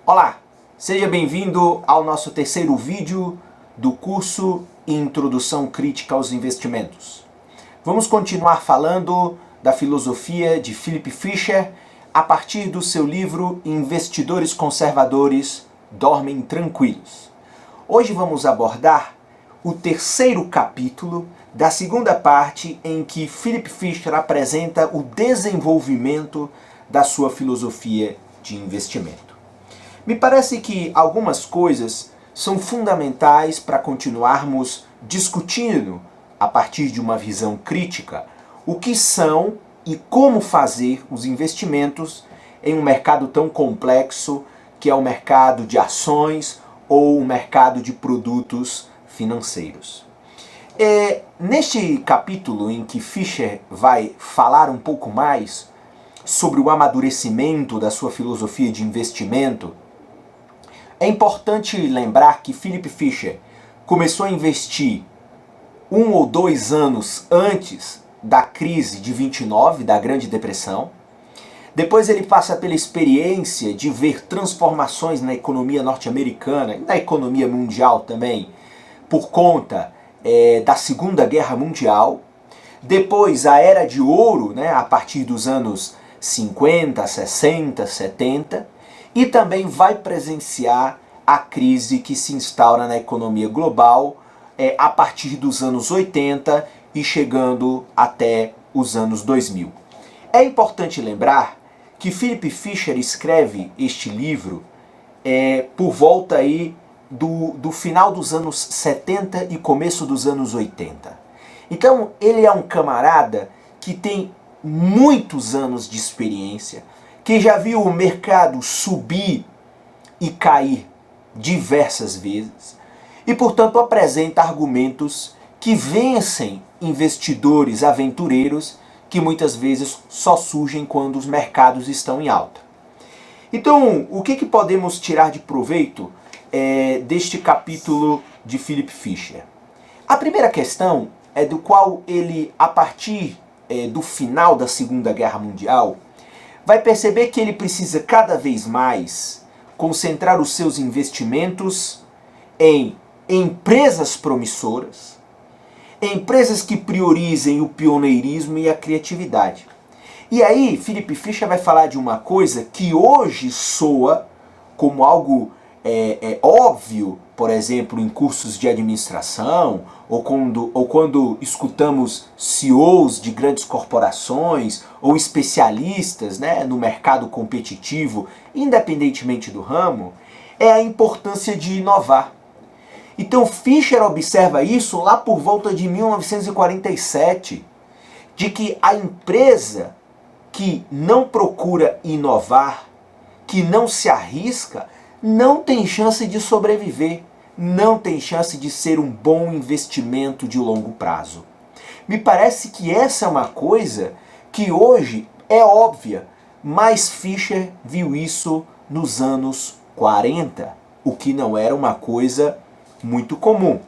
Olá, seja bem-vindo ao nosso terceiro vídeo do curso Introdução Crítica aos Investimentos. Vamos continuar falando da filosofia de Philip Fisher a partir do seu livro Investidores Conservadores Dormem Tranquilos. Hoje vamos abordar o terceiro capítulo da segunda parte em que Philip Fisher apresenta o desenvolvimento da sua filosofia de investimento. Me parece que algumas coisas são fundamentais para continuarmos discutindo, a partir de uma visão crítica, o que são e como fazer os investimentos em um mercado tão complexo que é o mercado de ações ou o mercado de produtos financeiros. Neste capítulo em que Fisher vai falar um pouco mais sobre o amadurecimento da sua filosofia de investimento, é importante lembrar que Philip Fisher começou a investir 1 ou 2 anos antes da crise de 29, da Grande Depressão. Depois ele passa pela experiência de ver transformações na economia norte-americana e na economia mundial também, por conta da Segunda Guerra Mundial. Depois a Era de Ouro, a partir dos anos 50, 60, 70. E também vai presenciar a crise que se instaura na economia global a partir dos anos 80 e chegando até os anos 2000. É importante lembrar que Philip Fisher escreve este livro por volta aí do final dos anos 70 e começo dos anos 80. Então ele é um camarada que tem muitos anos de experiência, que já viu o mercado subir e cair diversas vezes e, portanto, apresenta argumentos que vencem investidores aventureiros que muitas vezes só surgem quando os mercados estão em alta. Então, o que podemos tirar de proveito deste capítulo de Philip Fisher? A primeira questão é do qual ele, a partir do final da Segunda Guerra Mundial, vai perceber que ele precisa cada vez mais concentrar os seus investimentos em empresas promissoras, empresas que priorizem o pioneirismo e a criatividade. E aí, Philip Fisher vai falar de uma coisa que hoje soa como algo óbvio, por exemplo, em cursos de administração, ou quando escutamos CEOs de grandes corporações, ou especialistas no mercado competitivo, independentemente do ramo, é a importância de inovar. Então Fisher observa isso lá por volta de 1947, de que a empresa que não procura inovar, que não se arrisca, não tem chance de sobreviver, não tem chance de ser um bom investimento de longo prazo. Me parece que essa é uma coisa que hoje é óbvia, mas Fisher viu isso nos anos 40, o que não era uma coisa muito comum.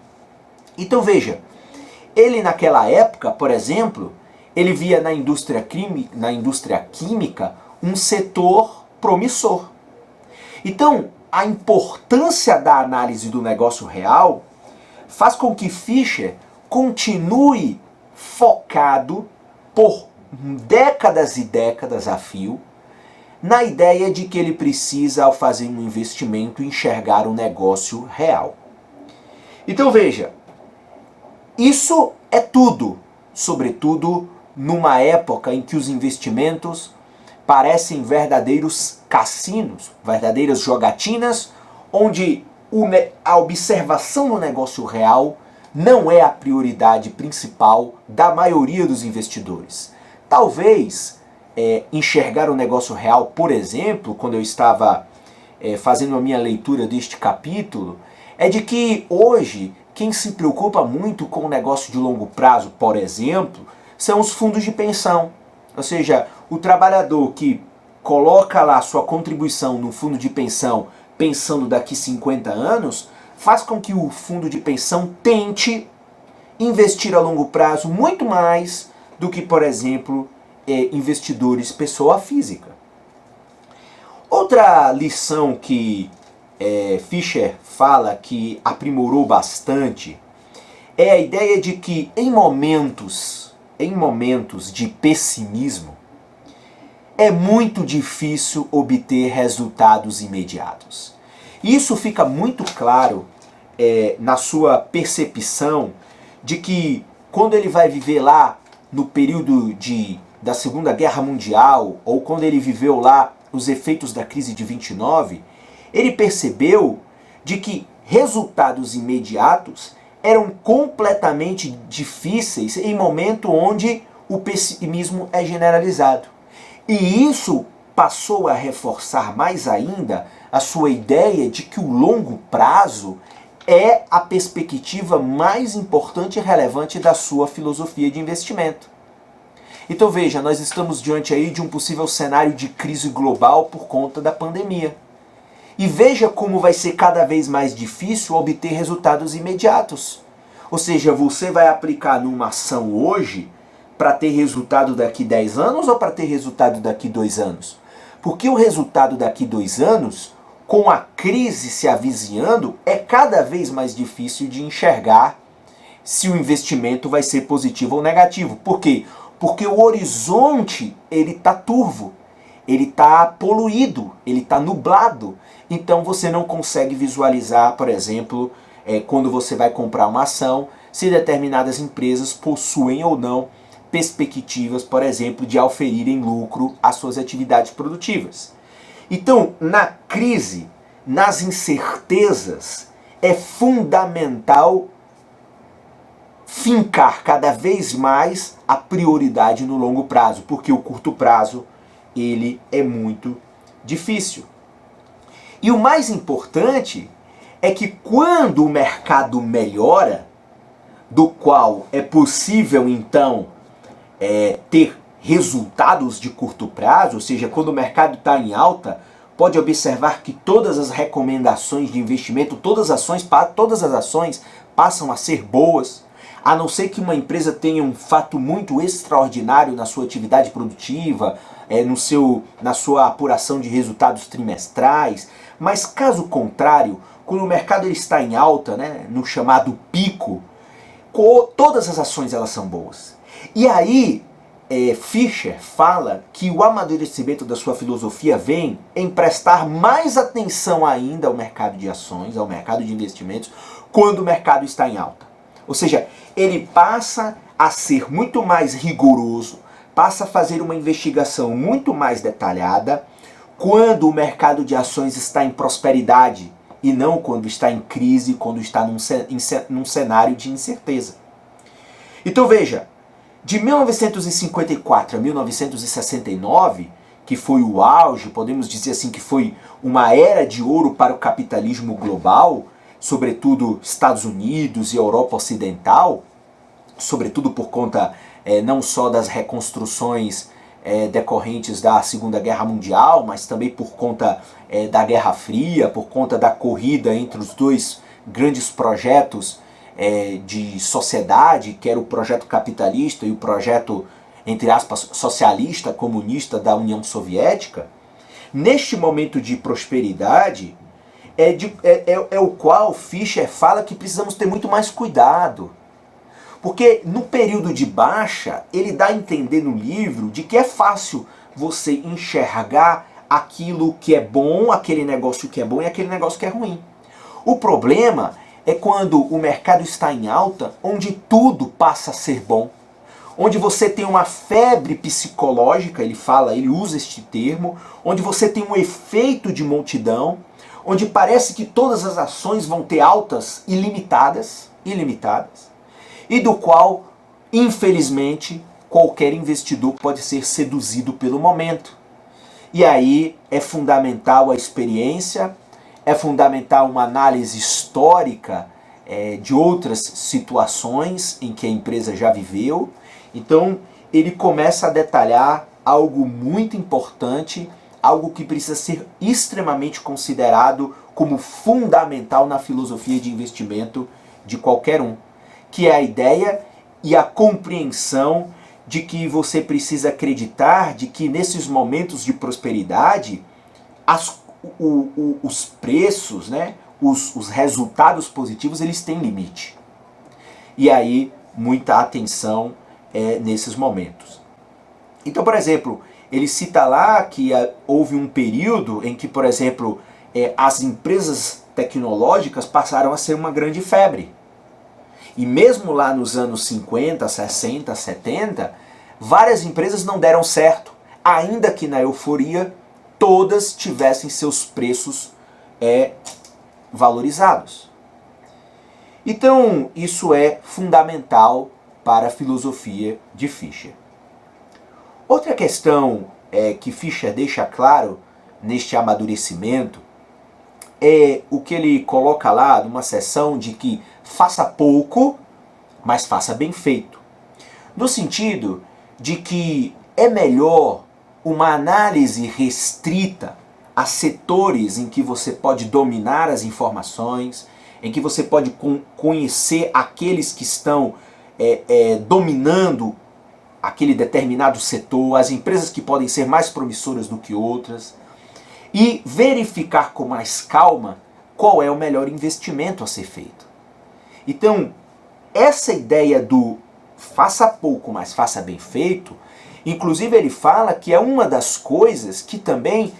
Então veja, ele naquela época, por exemplo, ele via na indústria química um setor promissor. Então, a importância da análise do negócio real faz com que Fisher continue focado por décadas e décadas a fio na ideia de que ele precisa, ao fazer um investimento, enxergar o negócio real. Então veja, isso é tudo, sobretudo numa época em que os investimentos parecem verdadeiros cassinos, verdadeiras jogatinas, onde a observação do negócio real não é a prioridade principal da maioria dos investidores. Talvez enxergar o negócio real, por exemplo, quando eu estava fazendo a minha leitura deste capítulo, é de que hoje quem se preocupa muito com o negócio de longo prazo, por exemplo, são os fundos de pensão. Ou seja, o trabalhador que coloca lá sua contribuição no fundo de pensão pensando daqui 50 anos, faz com que o fundo de pensão tente investir a longo prazo muito mais do que, por exemplo, investidores pessoa física. Outra lição que Fisher fala que aprimorou bastante é a ideia de que em momentos de pessimismo, é muito difícil obter resultados imediatos. Isso fica muito claro na sua percepção de que quando ele vai viver lá no período da Segunda Guerra Mundial, ou quando ele viveu lá os efeitos da crise de 29, ele percebeu de que resultados imediatos eram completamente difíceis em momento onde o pessimismo é generalizado. E isso passou a reforçar mais ainda a sua ideia de que o longo prazo é a perspectiva mais importante e relevante da sua filosofia de investimento. Então veja, nós estamos diante aí de um possível cenário de crise global por conta da pandemia. E veja como vai ser cada vez mais difícil obter resultados imediatos. Ou seja, você vai aplicar numa ação hoje para ter resultado daqui 10 anos ou para ter resultado daqui 2 anos? Porque o resultado daqui 2 anos, com a crise se avizinhando, é cada vez mais difícil de enxergar se o investimento vai ser positivo ou negativo. Por quê? Porque o horizonte ele está turvo, ele está poluído, ele está nublado. Então você não consegue visualizar, por exemplo, quando você vai comprar uma ação, se determinadas empresas possuem ou não perspectivas, por exemplo, de auferirem lucro às suas atividades produtivas. Então, na crise, nas incertezas, é fundamental fincar cada vez mais a prioridade no longo prazo, porque o curto prazo ele é muito difícil. E o mais importante é que quando o mercado melhora, do qual é possível então ter resultados de curto prazo, ou seja, quando o mercado está em alta, pode observar que todas as recomendações de investimento, todas as ações passam a ser boas, a não ser que uma empresa tenha um fato muito extraordinário na sua atividade produtiva, na sua apuração de resultados trimestrais. Mas caso contrário, quando o mercado ele está em alta, no chamado pico, todas as ações elas são boas. E aí, Fisher fala que o amadurecimento da sua filosofia vem em prestar mais atenção ainda ao mercado de ações, ao mercado de investimentos, quando o mercado está em alta. Ou seja, ele passa a ser muito mais rigoroso, passa a fazer uma investigação muito mais detalhada quando o mercado de ações está em prosperidade e não quando está em crise, quando está num cenário de incerteza. Então veja, de 1954 a 1969, que foi o auge, podemos dizer assim que foi uma era de ouro para o capitalismo global, sobretudo Estados Unidos e Europa Ocidental, sobretudo por conta não só das reconstruções decorrentes da Segunda Guerra Mundial, mas também por conta da Guerra Fria, por conta da corrida entre os dois grandes projetos de sociedade, que era o projeto capitalista e o projeto, entre aspas, socialista, comunista da União Soviética. Neste momento de prosperidade, é o qual Fisher fala que precisamos ter muito mais cuidado. Porque no período de baixa, ele dá a entender no livro de que é fácil você enxergar aquilo que é bom, aquele negócio que é bom e aquele negócio que é ruim. O problema é quando o mercado está em alta, onde tudo passa a ser bom. Onde você tem uma febre psicológica, ele usa este termo, onde você tem um efeito de multidão, onde parece que todas as ações vão ter altas ilimitadas, e do qual, infelizmente, qualquer investidor pode ser seduzido pelo momento. E aí é fundamental a experiência, é fundamental uma análise histórica de outras situações em que a empresa já viveu. Então, ele começa a detalhar algo muito importante, algo que precisa ser extremamente considerado como fundamental na filosofia de investimento de qualquer um, que é a ideia e a compreensão de que você precisa acreditar de que nesses momentos de prosperidade os preços, né, os resultados positivos, eles têm limite. E aí, muita atenção nesses momentos. Então, por exemplo, ele cita lá que houve um período em que, por exemplo, as empresas tecnológicas passaram a ser uma grande febre. E mesmo lá nos anos 50, 60, 70, várias empresas não deram certo, ainda que na euforia todas tivessem seus preços valorizados. Então, isso é fundamental para a filosofia de Fischer. Outra questão que Fischer deixa claro neste amadurecimento é o que ele coloca lá numa seção de que faça pouco, mas faça bem feito. No sentido de que é melhor uma análise restrita a setores em que você pode dominar as informações, em que você pode conhecer aqueles que estão dominando aquele determinado setor, as empresas que podem ser mais promissoras do que outras, e verificar com mais calma qual é o melhor investimento a ser feito. Então, essa ideia do faça pouco, mas faça bem feito, inclusive ele fala que é uma das coisas que também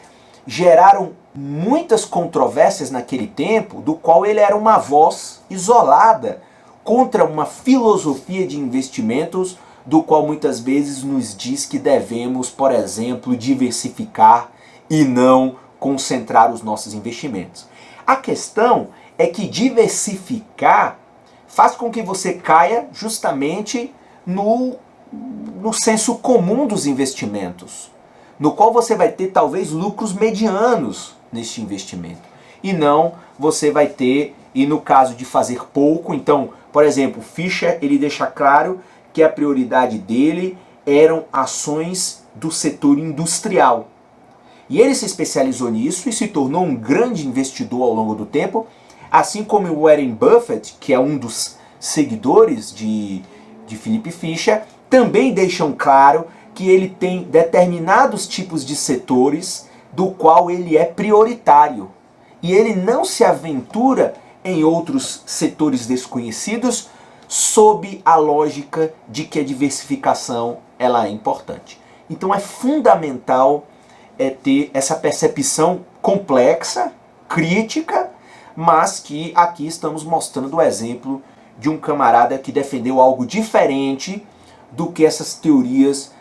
geraram muitas controvérsias naquele tempo, do qual ele era uma voz isolada contra uma filosofia de investimentos, do qual muitas vezes nos diz que devemos, por exemplo, diversificar e não concentrar os nossos investimentos. A questão é que diversificar faz com que você caia justamente no senso comum dos investimentos, no qual você vai ter talvez lucros medianos neste investimento. E não você vai ter, e no caso de fazer pouco, então, por exemplo, Fischer ele deixa claro que a prioridade dele eram ações do setor industrial. E ele se especializou nisso e se tornou um grande investidor ao longo do tempo, assim como o Warren Buffett, que é um dos seguidores de Philip Fischer, também deixam claro que ele tem determinados tipos de setores do qual ele é prioritário. E ele não se aventura em outros setores desconhecidos sob a lógica de que a diversificação ela é importante. Então é fundamental ter essa percepção complexa, crítica, mas que aqui estamos mostrando o exemplo de um camarada que defendeu algo diferente do que essas teorias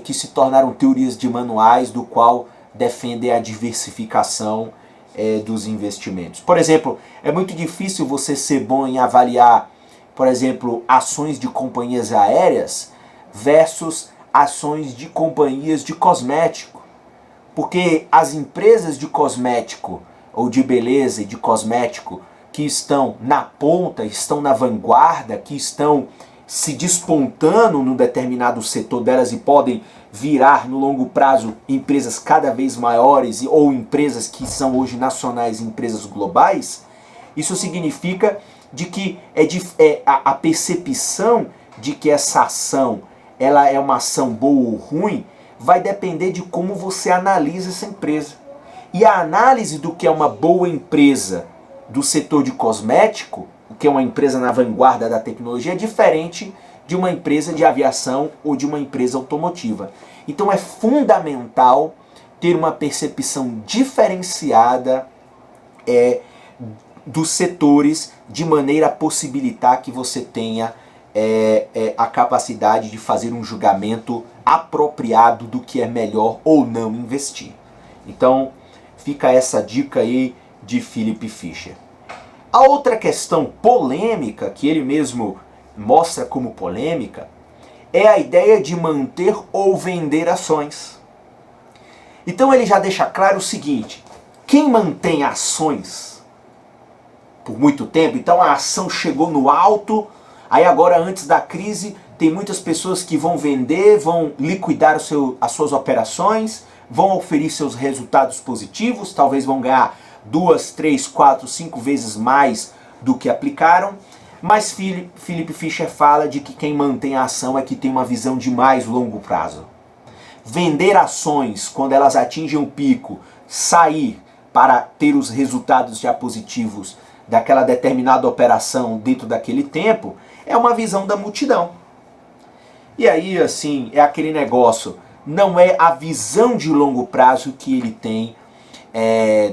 que se tornaram teorias de manuais, do qual defendem a diversificação dos investimentos. Por exemplo, é muito difícil você ser bom em avaliar, por exemplo, ações de companhias aéreas versus ações de companhias de cosmético. Porque as empresas de cosmético, ou de beleza e de cosmético, que estão na ponta, estão na vanguarda, que estão se despontando num determinado setor delas e podem virar no longo prazo empresas cada vez maiores ou empresas que são hoje nacionais e empresas globais, isso significa de que a percepção de que essa ação ela é uma ação boa ou ruim vai depender de como você analisa essa empresa. E a análise do que é uma boa empresa do setor de cosmético, o que é uma empresa na vanguarda da tecnologia, é diferente de uma empresa de aviação ou de uma empresa automotiva. Então é fundamental ter uma percepção diferenciada dos setores, de maneira a possibilitar que você tenha a capacidade de fazer um julgamento apropriado do que é melhor ou não investir. Então fica essa dica aí de Philip Fischer. A outra questão polêmica, que ele mesmo mostra como polêmica, é a ideia de manter ou vender ações. Então ele já deixa claro o seguinte: quem mantém ações por muito tempo, então a ação chegou no alto, aí agora antes da crise tem muitas pessoas que vão vender, vão liquidar as suas operações, vão oferir seus resultados positivos, talvez vão ganhar 2, 3, 4, 5 vezes mais do que aplicaram, mas Philip Fischer fala de que quem mantém a ação é que tem uma visão de mais longo prazo. Vender ações quando elas atingem o pico sair para ter os resultados já positivos daquela determinada operação dentro daquele tempo, é uma visão da multidão. E aí, assim, é aquele negócio, não é a visão de longo prazo que ele tem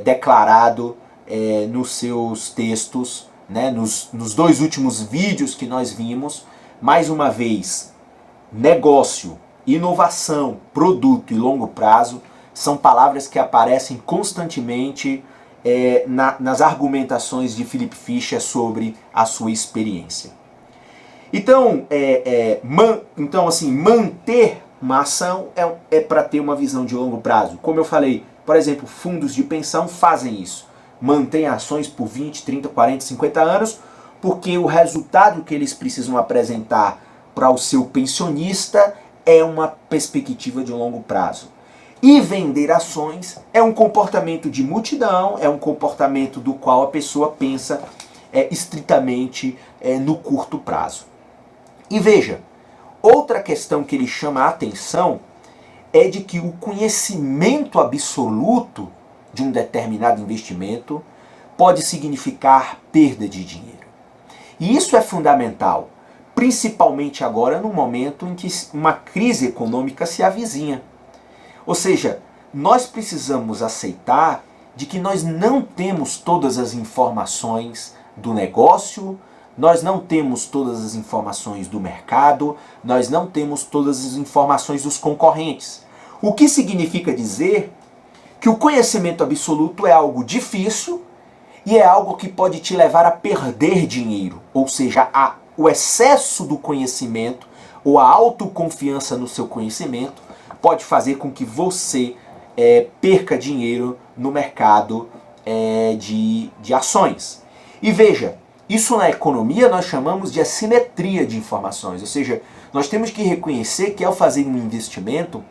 declarado nos seus textos, né, nos 2 últimos vídeos que nós vimos. Mais uma vez, negócio, inovação, produto e longo prazo são palavras que aparecem constantemente nas argumentações de Philip Fisher sobre a sua experiência. Então, assim, manter uma ação é para ter uma visão de longo prazo. Como eu falei, por exemplo, fundos de pensão fazem isso. Mantêm ações por 20, 30, 40, 50 anos, porque o resultado que eles precisam apresentar para o seu pensionista é uma perspectiva de longo prazo. E vender ações é um comportamento de multidão, é um comportamento do qual a pessoa pensa estritamente no curto prazo. E veja, outra questão que ele chama a atenção é de que o conhecimento absoluto de um determinado investimento pode significar perda de dinheiro. E isso é fundamental, principalmente agora no momento em que uma crise econômica se avizinha. Ou seja, nós precisamos aceitar de que nós não temos todas as informações do negócio, nós não temos todas as informações do mercado, nós não temos todas as informações dos concorrentes. O que significa dizer que o conhecimento absoluto é algo difícil e é algo que pode te levar a perder dinheiro. Ou seja, o excesso do conhecimento ou a autoconfiança no seu conhecimento pode fazer com que você perca dinheiro no mercado de ações. E veja, isso na economia nós chamamos de assimetria de informações, ou seja, nós temos que reconhecer que ao fazer um investimento,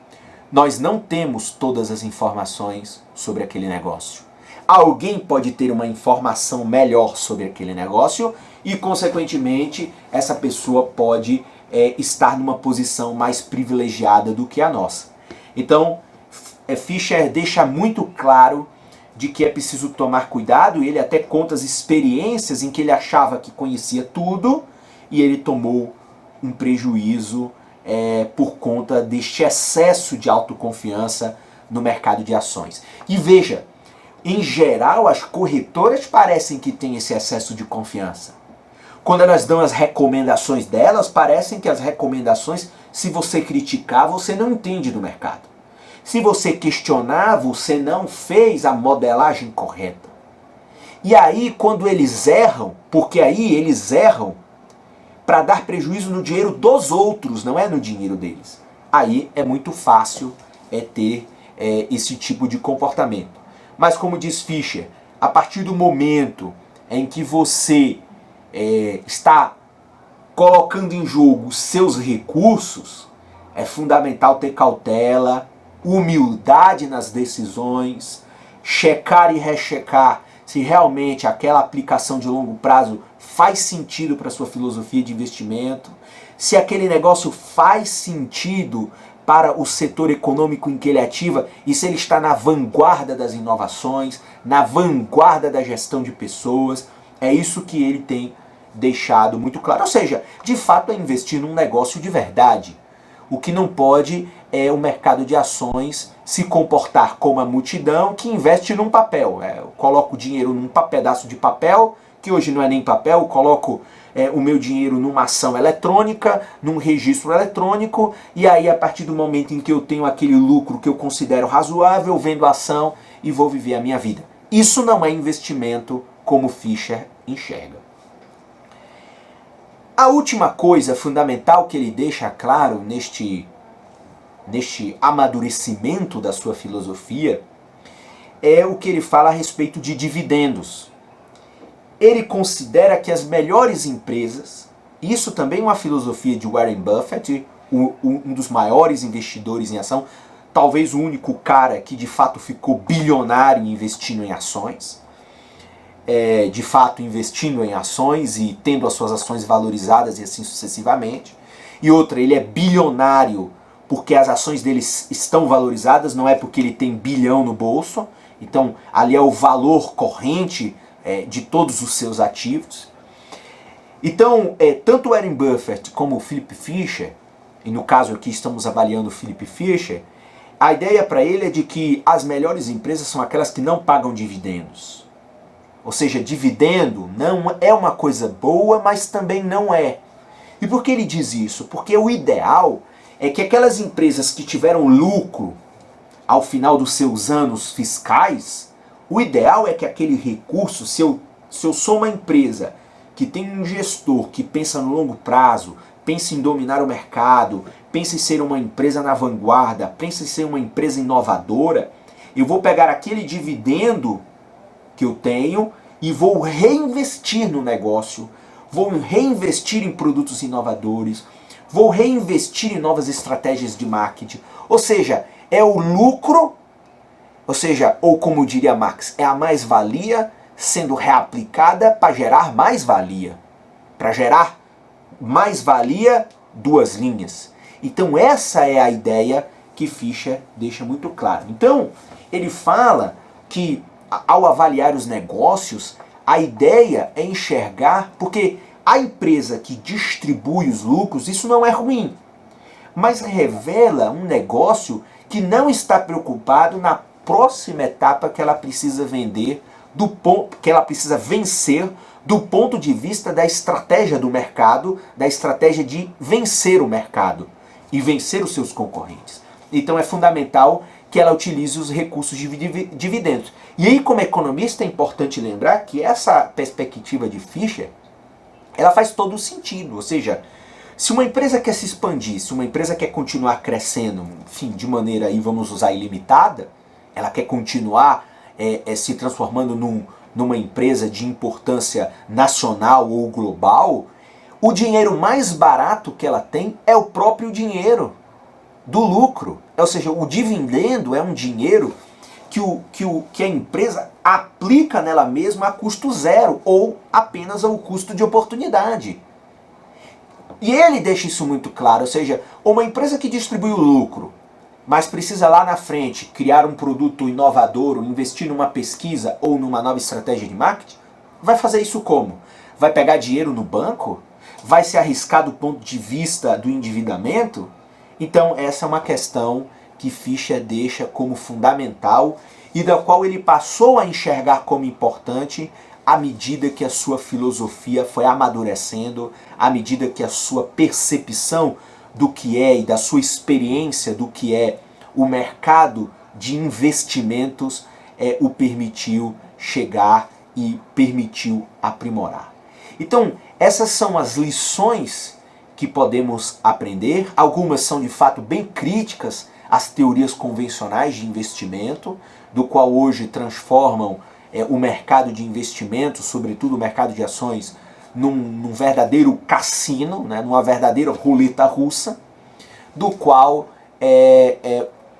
nós não temos todas as informações sobre aquele negócio. Alguém pode ter uma informação melhor sobre aquele negócio e, consequentemente, essa pessoa pode estar numa posição mais privilegiada do que a nossa. Então, Fisher deixa muito claro de que é preciso tomar cuidado, e ele até conta as experiências em que ele achava que conhecia tudo e ele tomou um prejuízo por conta deste excesso de autoconfiança no mercado de ações. E veja, em geral as corretoras parecem que têm esse excesso de confiança. Quando elas dão as recomendações delas, parecem que as recomendações, se você criticar, você não entende do mercado. Se você questionar, você não fez a modelagem correta. E aí, quando eles erram, porque aí eles erram para dar prejuízo no dinheiro dos outros, não é no dinheiro deles. Aí é muito fácil ter esse tipo de comportamento. Mas como diz Fisher, a partir do momento em que você está colocando em jogo os seus recursos, é fundamental ter cautela, humildade nas decisões, checar e rechecar se realmente aquela aplicação de longo prazo faz sentido para a sua filosofia de investimento, se aquele negócio faz sentido para o setor econômico em que ele ativa e se ele está na vanguarda das inovações, na vanguarda da gestão de pessoas. É isso que ele tem deixado muito claro. Ou seja, de fato é investir num negócio de verdade. O que não pode é o mercado de ações se comportar como a multidão que investe num papel. Eu coloco o dinheiro num pedaço de papel, que hoje não é nem papel, eu coloco o meu dinheiro numa ação eletrônica, num registro eletrônico, e aí a partir do momento em que eu tenho aquele lucro que eu considero razoável, eu vendo a ação e vou viver a minha vida. Isso não é investimento como Fisher enxerga. A última coisa fundamental que ele deixa claro neste amadurecimento da sua filosofia é o que ele fala a respeito de dividendos. Ele considera que as melhores empresas, isso também é uma filosofia de Warren Buffett, um dos maiores investidores em ação, talvez o único cara que de fato ficou bilionário investindo em ações, de fato investindo em ações e tendo as suas ações valorizadas e assim sucessivamente. E outra, ele é bilionário porque as ações dele estão valorizadas, não é porque ele tem bilhão no bolso, Então, ali é o valor corrente de todos os seus ativos. Então, tanto o Warren Buffett como o Philip Fisher, e no caso aqui estamos avaliando o Philip Fisher, a ideia para ele é de que as melhores empresas são aquelas que não pagam dividendos. Ou seja, dividendo não é uma coisa boa, mas também não é. E por que ele diz isso? Porque o ideal é que aquelas empresas que tiveram lucro ao final dos seus anos fiscais, o ideal é que aquele recurso, se eu sou uma empresa que tem um gestor que pensa no longo prazo, pensa em dominar o mercado, pensa em ser uma empresa na vanguarda, pensa em ser uma empresa inovadora, eu vou pegar aquele dividendo que eu tenho e vou reinvestir no negócio, vou reinvestir em produtos inovadores, vou reinvestir em novas estratégias de marketing. Ou seja, é o lucro, ou como diria Marx, é a mais-valia sendo reaplicada para gerar mais-valia. Para gerar mais-valia, duas linhas. Então essa é a ideia que Fisher deixa muito claro. Então, ele fala que ao avaliar os negócios, a ideia é enxergar, porque a empresa que distribui os lucros, isso não é ruim, mas revela um negócio que não está preocupado na próxima etapa que ela precisa vender, que ela precisa vencer do ponto de vista da estratégia do mercado, da estratégia de vencer o mercado e vencer os seus concorrentes. Então é fundamental que ela utilize os recursos de dividendos. E aí, como economista, é importante lembrar que essa perspectiva de Fisher, ela faz todo o sentido. Ou seja, se uma empresa quer se expandir, se uma empresa quer continuar crescendo, enfim, de maneira, aí vamos usar, ilimitada, ela quer continuar se transformando numa empresa de importância nacional ou global, o dinheiro mais barato que ela tem é o próprio dinheiro do lucro. Ou seja, o dividendo é um dinheiro que a empresa aplica nela mesma a custo zero ou apenas ao custo de oportunidade. E ele deixa isso muito claro, ou seja, uma empresa que distribui o lucro, mas precisa lá na frente criar um produto inovador, ou investir numa pesquisa ou numa nova estratégia de marketing, vai fazer isso como? Vai pegar dinheiro no banco? Vai se arriscar do ponto de vista do endividamento? Então essa é uma questão que Fisher deixa como fundamental e da qual ele passou a enxergar como importante à medida que a sua filosofia foi amadurecendo, à medida que a sua percepção do que é e da sua experiência do que é o mercado de investimentos o permitiu chegar e permitiu aprimorar. Então, essas são as lições que podemos aprender. Algumas são de fato bem críticas às teorias convencionais de investimento, do qual hoje transformam o mercado de investimentos, sobretudo o mercado de ações, num verdadeiro cassino, né, numa verdadeira roleta russa, do qual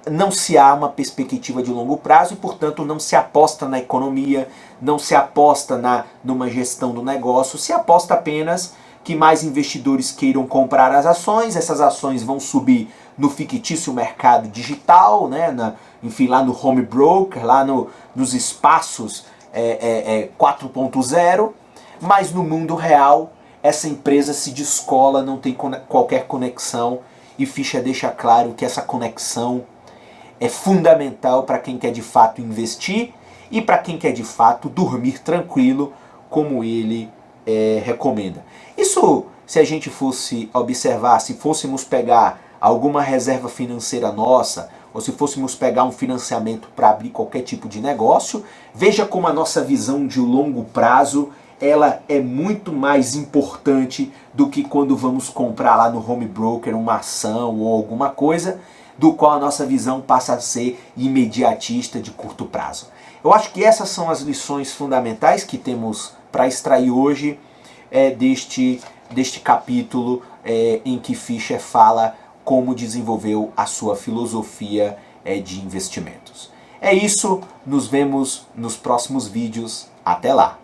não se há uma perspectiva de longo prazo e, portanto, não se aposta na economia, não se aposta numa gestão do negócio, se aposta apenas que mais investidores queiram comprar as ações, essas ações vão subir no fictício mercado digital, né, enfim, lá no home broker, lá nos espaços 4.0, mas no mundo real essa empresa se descola, não tem qualquer conexão, e Fisher deixa claro que essa conexão é fundamental para quem quer de fato investir e para quem quer de fato dormir tranquilo, como ele recomenda. Isso, se a gente fosse observar, se fôssemos pegar alguma reserva financeira nossa, ou se fôssemos pegar um financiamento para abrir qualquer tipo de negócio, veja como a nossa visão de longo prazo ela é muito mais importante do que quando vamos comprar lá no home broker uma ação ou alguma coisa, do qual a nossa visão passa a ser imediatista de curto prazo. Eu acho que essas são as lições fundamentais que temos para extrair hoje deste capítulo em que Fisher fala como desenvolveu a sua filosofia de investimentos. É isso, nos vemos nos próximos vídeos. Até lá!